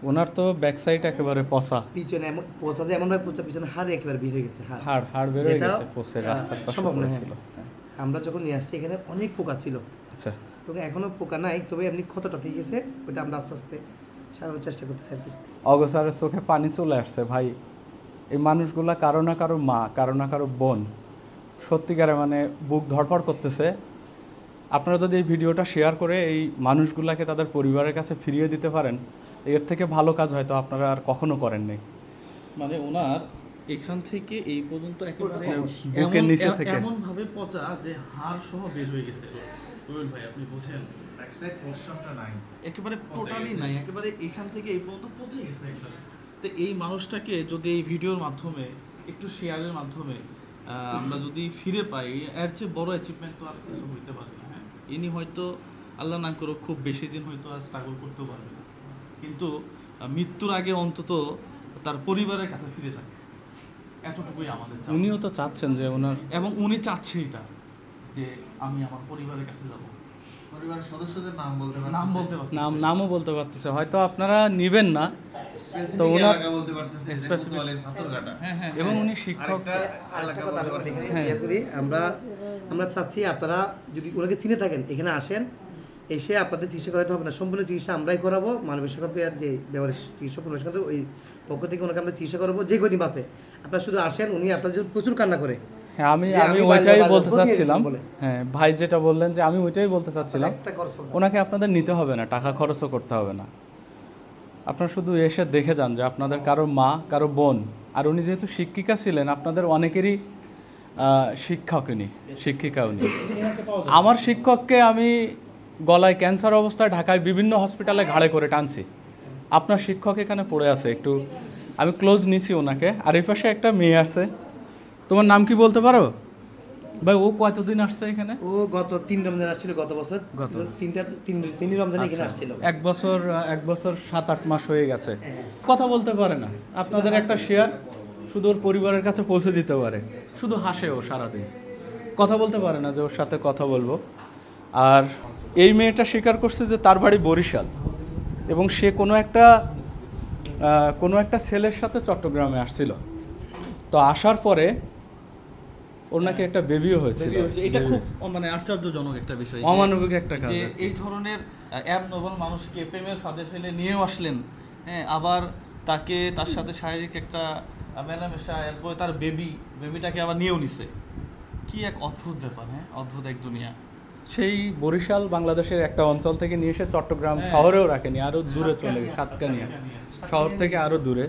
ওনার তো back side একেবারে পচা, পিছনে এমন পচা যে এমন ভাবে পচা, পিছনে হাড় একেবারে বের হয়ে গেছে, হাড় বের হয়ে গেছে, পচে রাস্তার পাশে পড়েছিল। আমরা যখন নিয়ে আসছি এখানে অনেক পোকা ছিল। আচ্ছা, এবং এখনো পোকা নাই, তবে এমনি ক্ষতটা থেকে গেছে, ওটা আমরা আস্তে আস্তে সারানোর চেষ্টা করতেছি আর কি। অগসারের চোখে পানি চলে আসছে ভাই। এই মানুষগুলা কারো না কারো মা, কারো না কারো বোন, সত্যিকারে মানে বুক ধড়ফড় করতেছে। আপনারা যদি এই ভিডিওটা শেয়ার করে এই মানুষগুলাকে তাদের পরিবারের কাছে ফিরিয়ে দিতে পারেন, এর থেকে ভালো কাজ হয়তো আপনারা আর কখনো করেননি। মানে ওনার এখান থেকে এই পর্যন্ত একেবারে বুকের নিচে থেকে এমন ভাবে পচা যে হাড় সহ বের হয়ে গেছে। রুবেল ভাই আপনি বুঝেন, ব্যাকসাইড পোরশনটা নাই, একেবারে টোটালি নাই, একেবারে এখান থেকে এই পর্যন্ত পচে গেছে একবারে। তো এই মানুষটাকে যদি এই ভিডিওর মাধ্যমে একটু শেয়ারের মাধ্যমে আমরা যদি ফিরে পাই, এর চেয়ে বড় অ্যাচিভমেন্ট তো আর কিছু হইতে পারে না। হ্যাঁ, ইনি হয়তো আল্লাহ না করুক খুব বেশি দিন হয়তো আর স্ট্রাগল করতেও পারবে না, কিন্তু মৃত্যুর আগে অন্তত তার পরিবারের কাছে ফিরে যাক, এতটুকুই আমাদের চাওয়া। উনিও তো চাচ্ছেন যে ওনার, এবং উনি চাচ্ছে এটা যে আমি আমার পরিবারের কাছে যাব। পরিবারের সদস্যদের নাম বলতে পারতেছে, নামও বলতে পারতেছে, হয়তো আপনারা নিবেন না, তো ওনার এলাকা বলতে পারতেছে, স্পেসিফিক কোতোয়ালির পাথরঘাটা। হ্যাঁ, এবং উনি শিক্ষক। আরেকটা এলাকা বলতে পারতেছে। আমরা চাচ্ছি আপনারা যদি ওনাকে চিনে থাকেন এখানে আসেন, এসে আপনাদের চিকিৎসা করাতে হবে না, সম্পূর্ণ চিকিৎসা আমরাই করাবো। মানবিক সরকার যে ব্যবহারিক চিকিৎসক ওই পক্ষ থেকে ওনাকে আমরা চিকিৎসা করাবো যে কদিন বাসে। আপনারা শুধু আসেন, উনি আপনাদের জন্য প্রচুর কান্না করে। হ্যাঁ, আমি ওইটাই বলতে চাচ্ছিলাম। হ্যাঁ ভাই যেটা বললেন, যে আমি ওইটাই বলতে চাচ্ছিলাম, ওনাকে আপনাদের নিতে হবে না, টাকা খরচও করতে হবে না, আপনারা শুধু এসে দেখে যান যে আপনাদের কারো মা, কারো বোন। আর উনি যেহেতু শিক্ষিকা ছিলেন, আপনাদের অনেকেরই শিক্ষিকা উনি। আমার শিক্ষককে আমি গলায় ক্যান্সার অবস্থায় ঢাকায় বিভিন্ন হসপিটালে ঘাড়ে করে টানছি, আপনার শিক্ষক এখানে পড়ে আছে। একটু আমি ক্লোজ নিছি ওনাকে। আর এই পাশে একটা মেয়ে আছে, তোমার নাম কি বলতে পারো ভাই? ও কতদিন আসছে এখানে? ও গত 3 রমজান আসছিল, গত বছর তিন রমজানে এখানে আসছিল। 1 বছর 7-8 মাস হয়ে গেছে। কথা বলতে পারে না, আপনাদের একটা শেয়ার শুধু ওর পরিবারের কাছে পৌঁছে দিতে পারে। শুধু হাসে ও সারাদিন, কথা বলতে পারে না যে ওর সাথে কথা বলবো। আর এই মেয়েটা স্বীকার করছে যে তার বাড়ি বরিশাল, এবং সে কোনো একটা ছেলের সাথে চট্টগ্রামে আসছিল। তো আসার পরে ওর নাকি একটা বেবিও হয়েছিল। এটা খুব মানে আশ্চর্যজনক একটা বিষয়, অমানবিক একটা কাজ, যে এই ধরনের অ্যাবনর্মাল মানুষকে প্রেমের ফাঁদে ফেলে নিয়েও আসলেন। হ্যাঁ, আবার তার সাথে শারীরিক একটা মেলামেশা, এরপরে তার বেবিটাকে আবার নিয়েও নিছে। কি এক অদ্ভুত ব্যাপার! হ্যাঁ, অদ্ভুত এক দুনিয়া। সেই বরিশাল বাংলাদেশের একটা অঞ্চল থেকে নিয়ে এসে চট্টগ্রাম শহরেও রাখেনি, আরও দূরে চলে গেছে, সাতকানিয়া শহর থেকে আরও দূরে।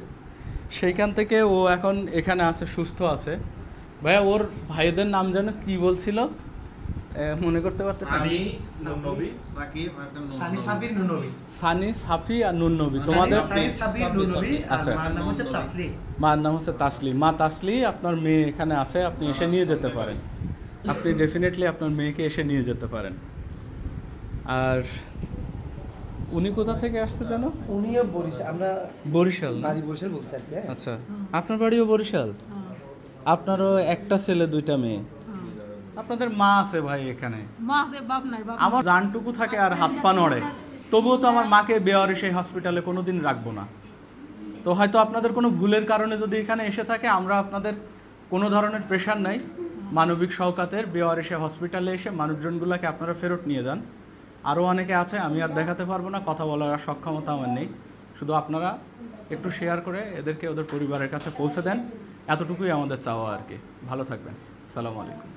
সেইখান থেকে ও এখন এখানে আছে, সুস্থ আছে। ভাইয়া ওর ভাইদের নাম যেন কি বলছিল, মনে করতে পারতেছেন? সানি, সাফি আর নুন নবী। তোমাদের আচ্ছা, মার নাম হচ্ছে তাসলি। মা তাসলি, আপনার মেয়ে এখানে আছে, আপনি এসে নিয়ে যেতে পারেন। আপনি ডেফিনেটলি আপনার মেয়েকে এসে নিয়ে যেতে পারেন। আর উনি কোথা থেকে আসছে জানো? উনিও বরিশাল, আমরা বরিশাল না? বরিশাল বলছি আর কি। আচ্ছা, আপনার বাড়িও বরিশাল? আপনারও একটা ছেলে, 2টা মেয়ে। আপনাদের মা আছে ভাই এখানে? আমার জানটুকু থাকে আর হাত পা নড়ে, তবুও তো আমার মাকে বেওয়ারিশ সেই হসপিটালে কোনোদিন রাখবো না। তো হয়তো আপনাদের কোনো ভুলের কারণে যদি এখানে এসে থাকে, আমরা আপনাদের কোনো ধরনের প্রেশার নাই। মানবিক শওকাতের বেওয়ারিশে হসপিটালে এসে মানুষজনগুলোকে আপনারা ফেরত নিয়ে যান। আরও অনেকে আছে, আমি আর দেখাতে পারবো না, কথা বলার সক্ষমতা আমার নেই। শুধু আপনারা একটু শেয়ার করে এদেরকে ওদের পরিবারের কাছে পৌঁছে দেন, এতটুকুই আমাদের চাওয়া আর কি। ভালো থাকবেন, আসসালামু আলাইকুম।